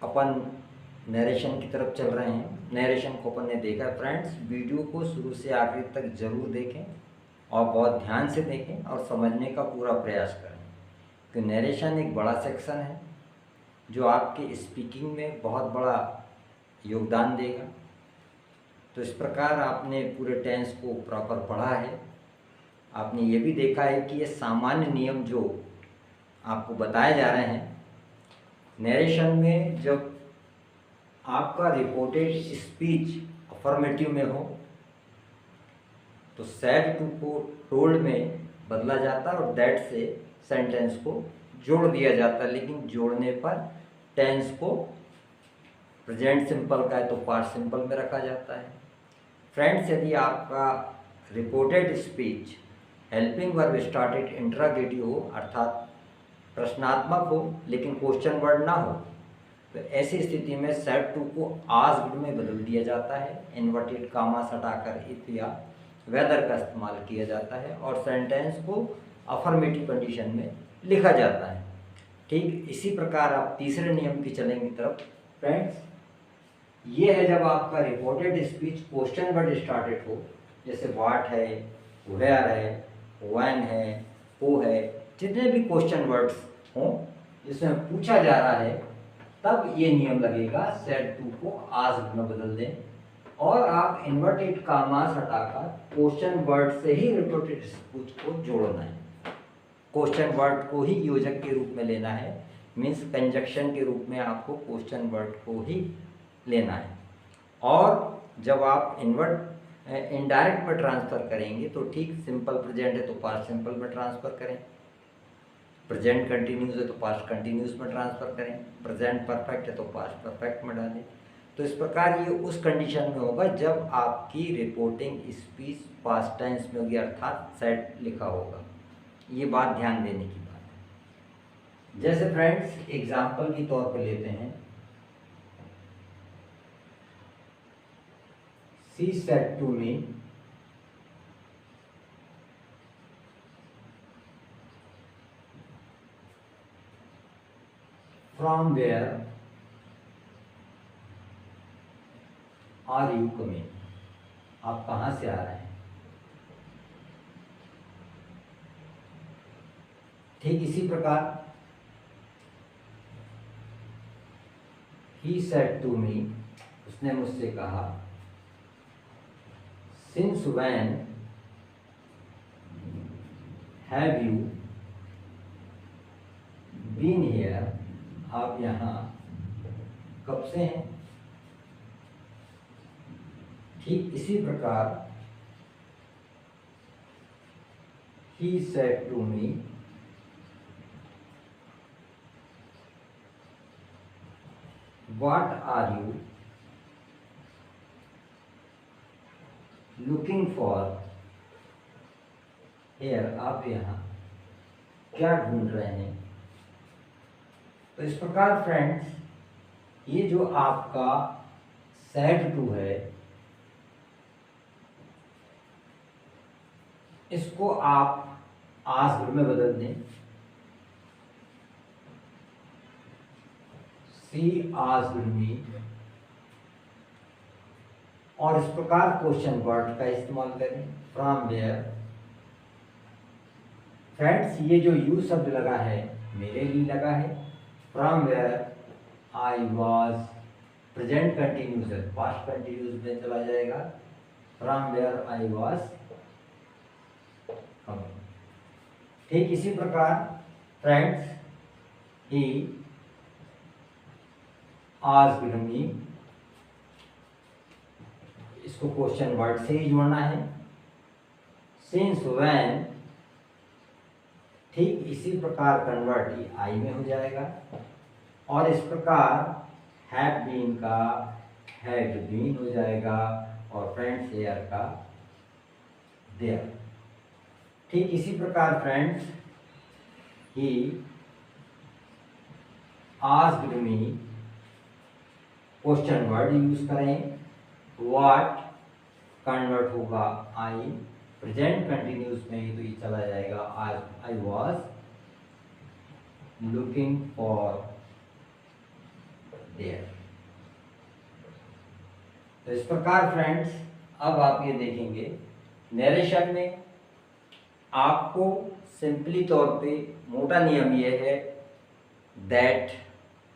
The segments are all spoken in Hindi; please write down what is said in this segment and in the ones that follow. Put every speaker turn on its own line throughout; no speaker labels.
अपन नरेशन की तरफ चल रहे हैं। नरेशन को अपन ने देखा। फ्रेंड्स, वीडियो को शुरू से आखिर तक ज़रूर देखें और बहुत ध्यान से देखें और समझने का पूरा प्रयास करें, कि नरेशन एक बड़ा सेक्शन है जो आपके स्पीकिंग में बहुत बड़ा योगदान देगा। तो इस प्रकार आपने पूरे टेंस को प्रॉपर पढ़ा है। आपने ये भी देखा है कि ये सामान्य नियम जो आपको बताए जा रहे हैं नरेशन में, जब आपका रिपोर्टेड स्पीच अफर्मेटिव में हो तो सैड टू को टोल्ड में बदला जाता है और दैट से सेंटेंस को जोड़ दिया जाता है। लेकिन जोड़ने पर टेंस को प्रेजेंट सिंपल का है तो पास्ट सिंपल में रखा जाता है। फ्रेंड्स, यदि आपका reported speech helping verb started interrogative हो, अर्थात प्रश्नात्मक हो लेकिन क्वेश्चन वर्ड ना हो, तो ऐसी स्थिति में सेड टू को आस्क्ड में बदल दिया जाता है। इन्वर्टेड कामास हटाकर इफ या वेदर का इस्तेमाल किया जाता है और सेंटेंस को अफर्मेटिव कंडीशन में लिखा जाता है। ठीक इसी प्रकार आप तीसरे नियम की चलेंगे तरफ। फ्रेंड्स, ये है जब आपका reported speech question word started हो, जैसे व्हाट है, वेयर है, व्हेन है, हु है, जितने भी क्वेश्चन वर्ड्स हों जिसमें पूछा जा रहा है, तब ये नियम लगेगा सेड टू को आस्क्ड में बदल दें और आप इन्वर्टेड कामास हटाकर क्वेश्चन वर्ड से ही रिपोर्टेड स्पीच को जोड़ना है। क्वेश्चन वर्ड को ही योजक के रूप में लेना है, मीन्स कंजक्शन के रूप में आपको क्वेश्चन वर्ड को ही लेना है। और जब आप इनडायरेक्ट में ट्रांसफ़र करेंगे तो ठीक सिंपल प्रेजेंट है तो पास्ट सिंपल में ट्रांसफ़र करें, प्रेजेंट कंटिन्यूस है तो पास्ट कंटिन्यूस में ट्रांसफ़र करें, प्रेजेंट परफेक्ट है तो पास्ट परफेक्ट में डालें। तो इस प्रकार ये उस कंडीशन में होगा जब आपकी रिपोर्टिंग स्पीच पास्ट टेंस में होगी, अर्थात सेड लिखा होगा। ये बात ध्यान देने की बात है। जैसे फ्रेंड्स एग्जाम्पल के तौर पर लेते हैं, She said to me, from where are you coming? आप कहाँ से आ रहे हैं? ठीक इसी प्रकार he said to me, उसने मुझसे कहा, since when have you been here? आप यहाँ कब से हैं? ठीक इसी प्रकार he said to me, what are you looking for here? आप यहाँ क्या ढूंढ रहे हैं? तो इस प्रकार फ्रेंड्स, ये जो आपका सेड टू है, इसको आप आस्क्ड में बदल दें। सी आस्क्ड मी, और इस प्रकार क्वेश्चन वर्ड का इस्तेमाल करें, फ्रॉम वेयर। फ्रेंड्स, ये जो यू शब्द लगा है मेरे लिए लगा है। From where I was, present continuous है, पास्ट कंटिन्यूस में चला जाएगा। From where I was coming. ठीक इसी प्रकार फ्रेंड्स, ही आस्क्ड मी, इसको क्वेश्चन वर्ड से ही जोड़ना है। सिंस व्हेन, ठीक इसी प्रकार कन्वर्ट ये आई में हो जाएगा। और इस प्रकार हैव बीन का हैड बीन हो जाएगा और फ्रेंड्स हेयर का देयर। ठीक इसी प्रकार friends, he asked me, question word use करें। व्हाट कन्वर्ट होगा आई, प्रेजेंट कंटिन्यूस में ही तो ये चला जाएगा I was looking for their. तो इस प्रकार फ्रेंड्स अब आप ये देखेंगे नरेशन में आपको सिंपली तौर पे मोटा नियम ये है दैट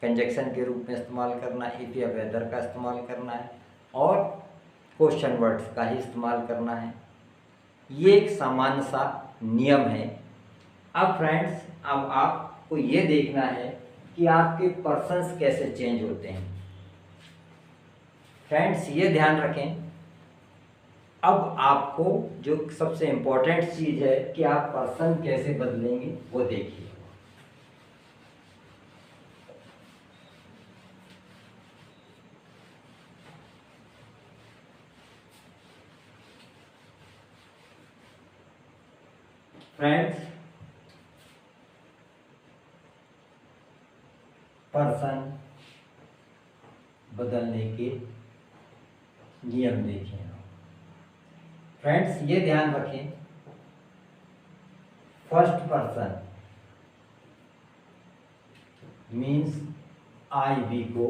कंजक्शन के रूप में इस्तेमाल करना है, इफ या वेदर का इस्तेमाल करना है और क्वेश्चन वर्ड्स का ही इस्तेमाल करना है। ये एक सामान्य सा नियम है। अब फ्रेंड्स अब आपको ये देखना है कि आपके पर्सन्स कैसे चेंज होते हैं। फ्रेंड्स ये ध्यान रखें, अब आपको जो सबसे इम्पोर्टेंट चीज़ है कि आप पर्सन कैसे बदलेंगे वो देखिए। फ्रेंड्स पर्सन बदलने के नियम देखें। फ्रेंड्स ये ध्यान रखें, first person means I we को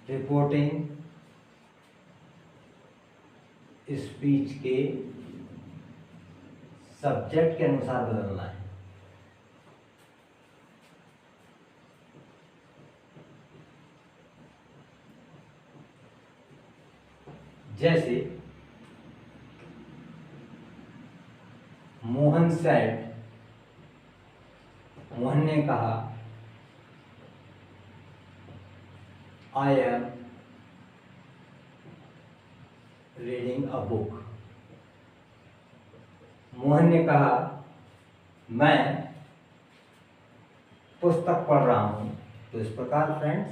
रिपोर्टिंग स्पीच के सब्जेक्ट के अनुसार बदलना है। जैसे मोहन सेड, मोहन ने कहा I am reading a book. Mohan ने कहा मैं पुस्तक पढ़ रहा हूं। तो इस प्रकार फ्रेंड्स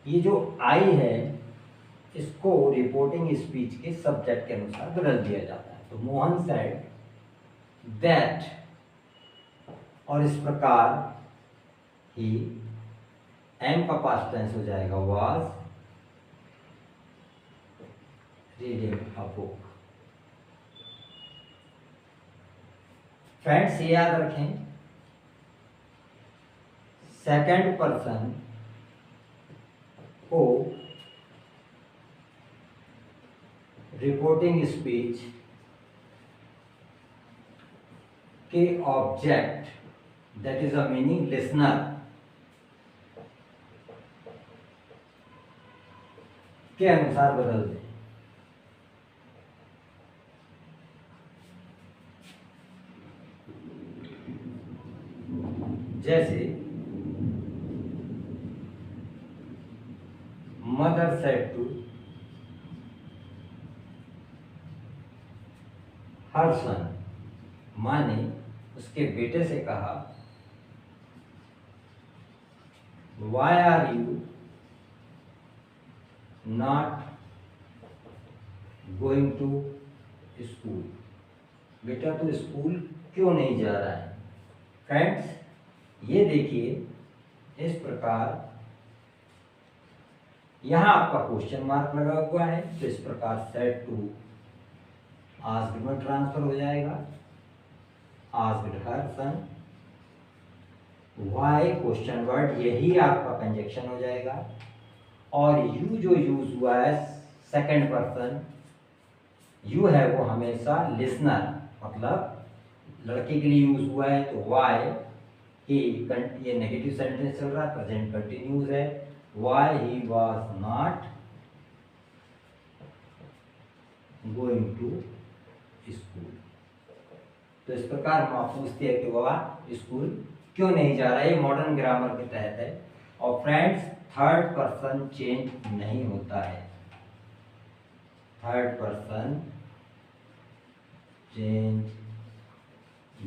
ये जो आई है इसको रिपोर्टिंग स्पीच के सब्जेक्ट के अनुसार बदल दिया जाता है। तो मोहन सेड दैट, और इस प्रकार ही एम का पास्ट टेंस हो जाएगा was reading a book. Friends ये याद रखें, सेकंड पर्सन को रिपोर्टिंग स्पीच के object that is a meaning listener के अनुसार बदल दें। जैसे mother said to her son, माँ ने उसके बेटे से कहा why are you not going to school, बेटा तू स्कूल क्यों नहीं जा रहा है। फ्रेंड्स ये देखिए इस प्रकार यहां आपका क्वेश्चन मार्क लगा हुआ है, तो इस प्रकार सेड टू आस्क्ड में ट्रांसफर हो जाएगा, आस्क्ड हर सन, वाई क्वेश्चन वर्ड यही आपका कंजक्शन हो जाएगा, और यू जो यूज हुआ है सेकंड पर्सन यू है वो हमेशा लिसनर, मतलब लड़के के लिए यूज हुआ है। तो वाई ही, ये नेगेटिव सेंटेंस चल रहा है, प्रेजेंट कंटिन्यूज है, why he was not going to school. तो इस प्रकार माँ पूछती है कि बाबा स्कूल क्यों नहीं जा रहा है, ये मॉडर्न ग्रामर के तहत है। और फ्रेंड्स थर्ड पर्सन चेंज नहीं होता है, थर्ड पर्सन चेंज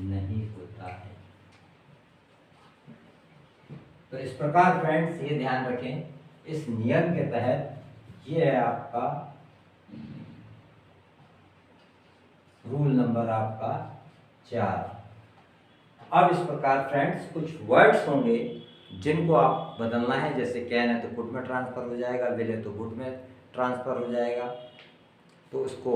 नहीं होता है। तो इस प्रकार फ्रेंड्स ये ध्यान रखें, इस नियम के तहत ये है आपका रूल नंबर आपका 4। अब इस प्रकार फ्रेंड्स कुछ वर्ड्स होंगे जिनको आप बदलना है, जैसे कैन है तो कुड में ट्रांसफर हो जाएगा, विल है तो वुड में ट्रांसफर हो जाएगा। तो उसको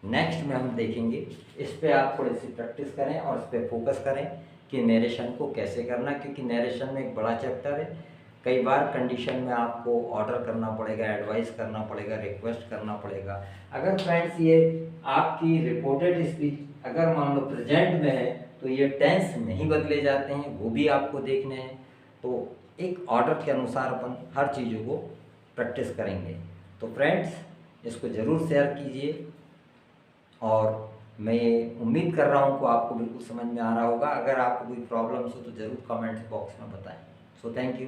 नेक्स्ट में हम देखेंगे, इस पे आप थोड़ी सी प्रैक्टिस करें और इस पे फोकस करें कि नरेशन को कैसे करना, क्योंकि नरेशन में एक बड़ा चैप्टर है। कई बार कंडीशन में आपको ऑर्डर करना पड़ेगा, एडवाइस करना पड़ेगा, रिक्वेस्ट करना पड़ेगा। अगर फ्रेंड्स ये आपकी रिपोर्टेड स्पीच अगर मान लो प्रेजेंट में है तो ये टेंस नहीं बदले जाते हैं, वो भी आपको देखने हैं। तो एक ऑर्डर के अनुसार अपन हर चीज़ों को प्रैक्टिस करेंगे। तो फ्रेंड्स इसको ज़रूर शेयर कीजिए और मैं उम्मीद कर रहा हूँ कि आपको बिल्कुल समझ में आ रहा होगा। अगर आपको कोई प्रॉब्लम्स हो तो ज़रूर कमेंट्स बॉक्स में बताएं। So thank you.